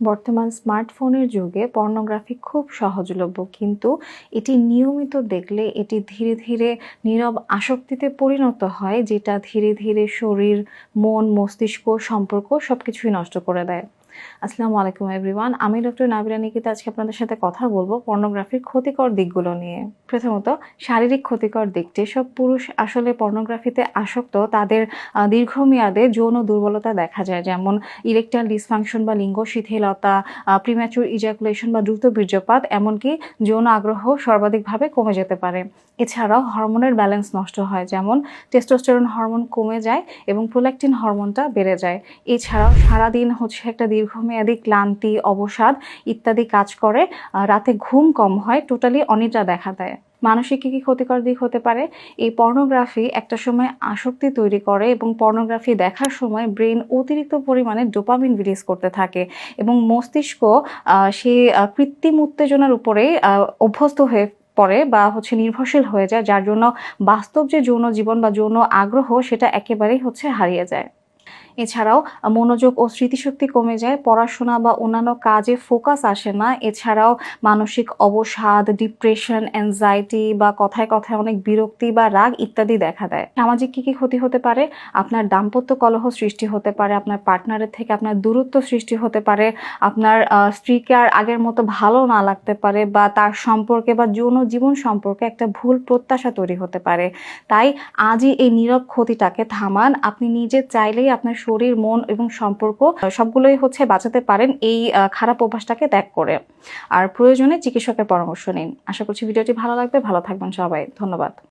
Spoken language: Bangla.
বর্তমান স্মার্টফোনের যুগে পর্নোগ্রাফি খুব সহজলভ্য, কিন্তু এটি নিয়মিত দেখলে এটি ধীরে ধীরে নীরব আসক্তিতে পরিণত হয়, যেটা ধীরে ধীরে শরীর, মন, মস্তিষ্ক, সম্পর্ক সবকিছুই নষ্ট করে দেয়। আসসালামু আলাইকুম এভরিওয়ান, আমি ডক্টর নাবিলা নিকিতা। আজকে আপনাদের সাথে কথা বলবো পর্নোগ্রাফির ক্ষতিকর দিকগুলো নিয়ে। প্রথমত, শারীরিক ক্ষতিকর দিক। যেসব পুরুষ আসলে পর্নোগ্রাফিতে আসক্ত তাদের দীর্ঘমেয়াদে যৌন দুর্বলতা দেখা যায়, যেমন ইরেকটাইল ডিসফাংশন বা লিঙ্গ শিথিলতা, প্রিম্যাচুর ইজাকুলেশন বা দ্রুত বীর্যপাত, এমনকি যৌন আগ্রহ সর্বাধিকভাবে কমে যেতে পারে। এছাড়াও হরমোনের ব্যালেন্স নষ্ট হয়, যেমন টেস্টোস্টেরন হরমোন কমে যায় এবং প্রোল্যাক্টিন হরমোনটা বেড়ে যায়। এছাড়াও সারাদিন একটা দীর্ঘমেয়াদী ক্লান্তি, অবসাদ ইত্যাদি কাজ করে, রাতে ঘুম কম হয়, টোটালি অনিদ্রা দেখা দেয়। মানসিক কী ক্ষতিকর দিক হতে পারে? এই পর্নোগ্রাফি একটা সময় আসক্তি তৈরি করে এবং পর্নোগ্রাফি দেখার সময় ব্রেন অতিরিক্ত পরিমাণে ডোপামিন রিলিজ করতে থাকে এবং মস্তিষ্ক সেই কৃত্রিম উত্তেজনার উপরেই অভ্যস্ত হয়ে পড়ে বা নির্ভরশীল হয়ে যায়, যার জন্য বাস্তব যে যৌন জীবন বা যৌন আগ্রহ সেটা একেবারেই হারিয়ে যায়। এছাড়াও মনোযোগ ও স্মৃতিশক্তি কমে যায়, পড়াশোনা বা অন্যান্য কাজে ফোকাস আসে না। এছাড়াও মানসিক অবসাদ, ডিপ্রেশন, অ্যাংজাইটি বা কথায় কথায় অনেক বিরক্তি বা রাগ ইত্যাদি দেখা দেয়। সামাজিক কী ক্ষতি হতে পারে? আপনার দাম্পত্য কলহ সৃষ্টি হতে পারে, আপনার পার্টনারের থেকে আপনার দূরত্ব সৃষ্টি হতে পারে, আপনার স্ত্রীকে আর আগের মতো ভালো না লাগতে পারে, বা তার সম্পর্কে বা যৌন জীবন সম্পর্কে একটা ভুল প্রত্যাশা তৈরি হতে পারে। তাই আজই এই নীরব ক্ষতিটাকে থামান। আপনি নিজে চাইলেই আপনার শরীর, মন এবং সম্পর্ক সবগুলোই বাঁচাতে পারেন এই খারাপ অভ্যাসটাকে ত্যাগ করে। আর প্রয়োজনে চিকিৎসকের পরামর্শ নিন। আশা করছি ভিডিওটি ভালো লাগবে। ভালো থাকবেন সবাই। ধন্যবাদ।